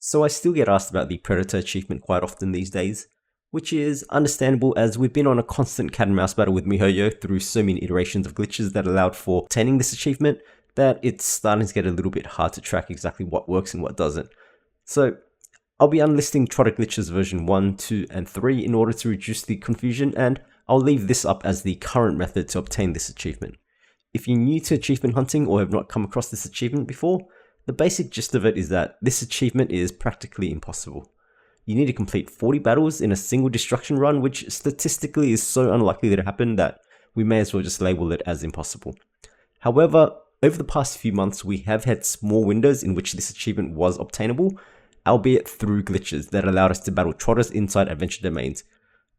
So I still get asked about the Predator achievement quite often these days, which is understandable as we've been on a constant cat and mouse battle with MiHoYo through so many iterations of glitches that allowed for obtaining this achievement that it's starting to get a little bit hard to track exactly what works and what doesn't. So I'll be unlisting Trotter glitches version 1, 2, and 3 in order to reduce the confusion, and I'll leave this up as the current method to obtain this achievement. If you're new to achievement hunting or have not come across this achievement before, the basic gist of it is that this achievement is practically impossible. You need to complete 40 battles in a single destruction run, which statistically is so unlikely to happen that we may as well just label it as impossible. However, over the past few months we have had small windows in which this achievement was obtainable, albeit through glitches that allowed us to battle trotters inside adventure domains.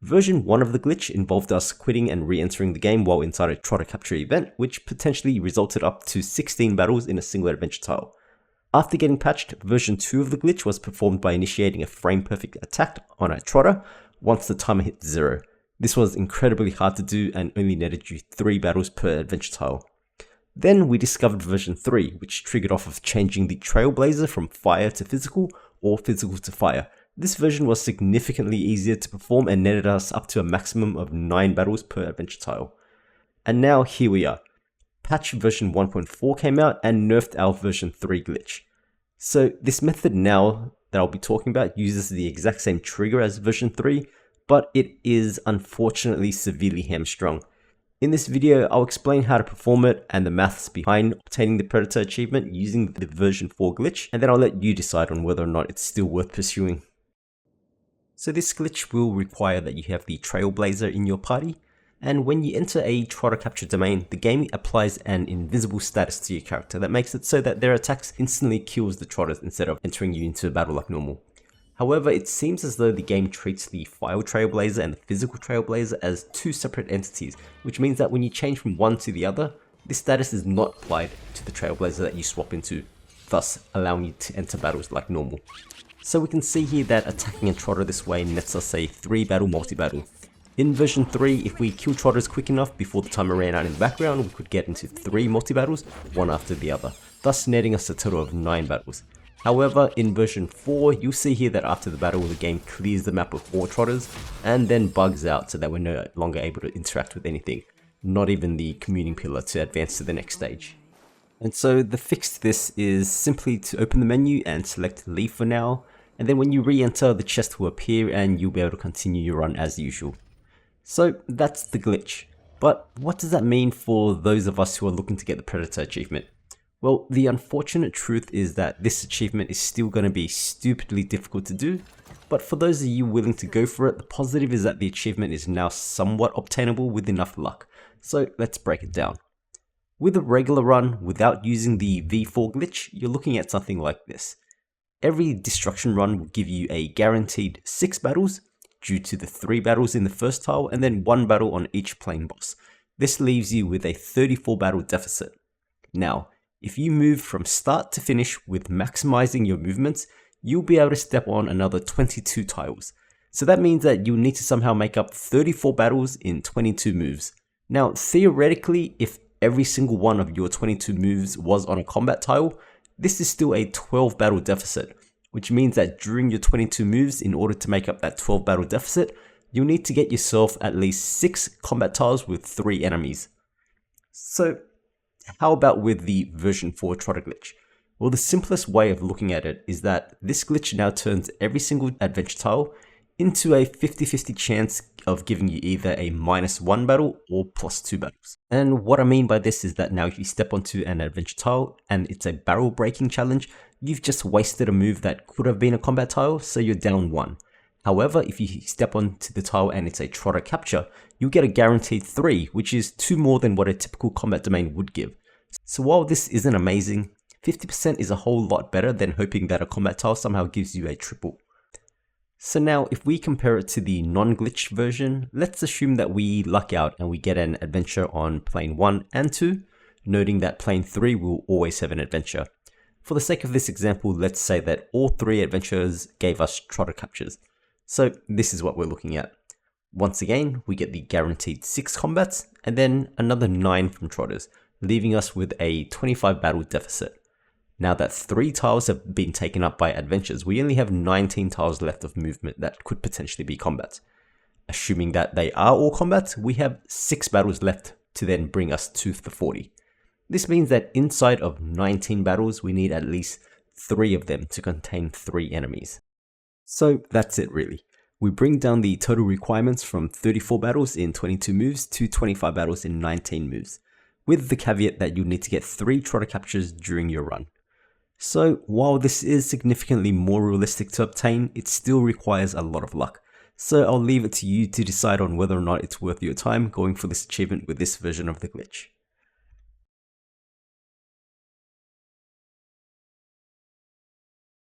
Version 1 of the glitch involved us quitting and re-entering the game while inside a trotter capture event, which potentially resulted up to 16 battles in a single adventure tile. After getting patched, version 2 of the glitch was performed by initiating a frame-perfect attack on a trotter once the timer hit 0. This was incredibly hard to do and only netted you 3 battles per adventure tile. Then we discovered version 3, which triggered off of changing the Trailblazer from fire to physical or physical to fire. This version was significantly easier to perform and netted us up to a maximum of 9 battles per adventure tile. And now here we are. Patch version 1.4 came out and nerfed our version 3 glitch. So this method now that I'll be talking about uses the exact same trigger as version 3, but it is unfortunately severely hamstrung. In this video, I'll explain how to perform it and the maths behind obtaining the Predator achievement using the version 4 glitch, and then I'll let you decide on whether or not it's still worth pursuing. So this glitch will require that you have the Trailblazer in your party, and when you enter a trotter capture domain, the game applies an invisible status to your character that makes it so that their attacks instantly kills the trotters instead of entering you into a battle like normal. However, it seems as though the game treats the file Trailblazer and the physical Trailblazer as two separate entities, which means that when you change from one to the other, this status is not applied to the Trailblazer that you swap into, thus allowing you to enter battles like normal. So we can see here that attacking a trotter this way nets us a 3 battle multi-battle. In version 3, if we kill trotters quick enough before the timer ran out in the background, we could get into 3 multi-battles, one after the other, thus netting us a total of 9 battles. However, in version 4, you'll see here that after the battle, the game clears the map of all trotters, and then bugs out so that we're no longer able to interact with anything, not even the commuting pillar to advance to the next stage. And so the fix to this is simply to open the menu and select leave for now, and then when you re-enter, the chest will appear and you'll be able to continue your run as usual. So that's the glitch, but what does that mean for those of us who are looking to get the Predator achievement? Well, the unfortunate truth is that this achievement is still going to be stupidly difficult to do, but for those of you willing to go for it, the positive is that the achievement is now somewhat obtainable with enough luck. So let's break it down. With a regular run, without using the v4 glitch, you're looking at something like this. Every destruction run will give you a guaranteed 6 battles, due to the 3 battles in the first tile and then 1 battle on each plane boss. This leaves you with a 34 battle deficit. Now, if you move from start to finish with maximizing your movements, you'll be able to step on another 22 tiles. So that means that you'll need to somehow make up 34 battles in 22 moves. Now, theoretically, if every single one of your 22 moves was on a combat tile, this is still a 12 battle deficit. Which means that during your 22 moves, in order to make up that 12 battle deficit, you'll need to get yourself at least 6 combat tiles with 3 enemies. So how about with the version 4 trotter glitch? Well, the simplest way of looking at it is that this glitch now turns every single adventure tile into a 50-50 chance of giving you either a -1 battle or +2 battles. And what I mean by this is that now if you step onto an adventure tile and it's a barrel breaking challenge, you've just wasted a move that could have been a combat tile, so you're down 1. However, if you step onto the tile and it's a trotter capture, you'll get a guaranteed 3, which is 2 more than what a typical combat domain would give. So while this isn't amazing, 50% is a whole lot better than hoping that a combat tile somehow gives you a triple. So now if we compare it to the non-glitched version, let's assume that we luck out and we get an adventure on plane 1 and 2, noting that plane 3 will always have an adventure. For the sake of this example, let's say that all 3 adventures gave us trotter captures. So this is what we're looking at. Once again, we get the guaranteed 6 combats and then another 9 from trotters, leaving us with a 25 battle deficit. Now that 3 tiles have been taken up by adventures, we only have 19 tiles left of movement that could potentially be combat. Assuming that they are all combat, we have 6 battles left to then bring us to the 40. This means that inside of 19 battles, we need at least 3 of them to contain 3 enemies. So that's it really. We bring down the total requirements from 34 battles in 22 moves to 25 battles in 19 moves, with the caveat that you'll need to get 3 trotter captures during your run. So while this is significantly more realistic to obtain, it still requires a lot of luck. So I'll leave it to you to decide on whether or not it's worth your time going for this achievement with this version of the glitch.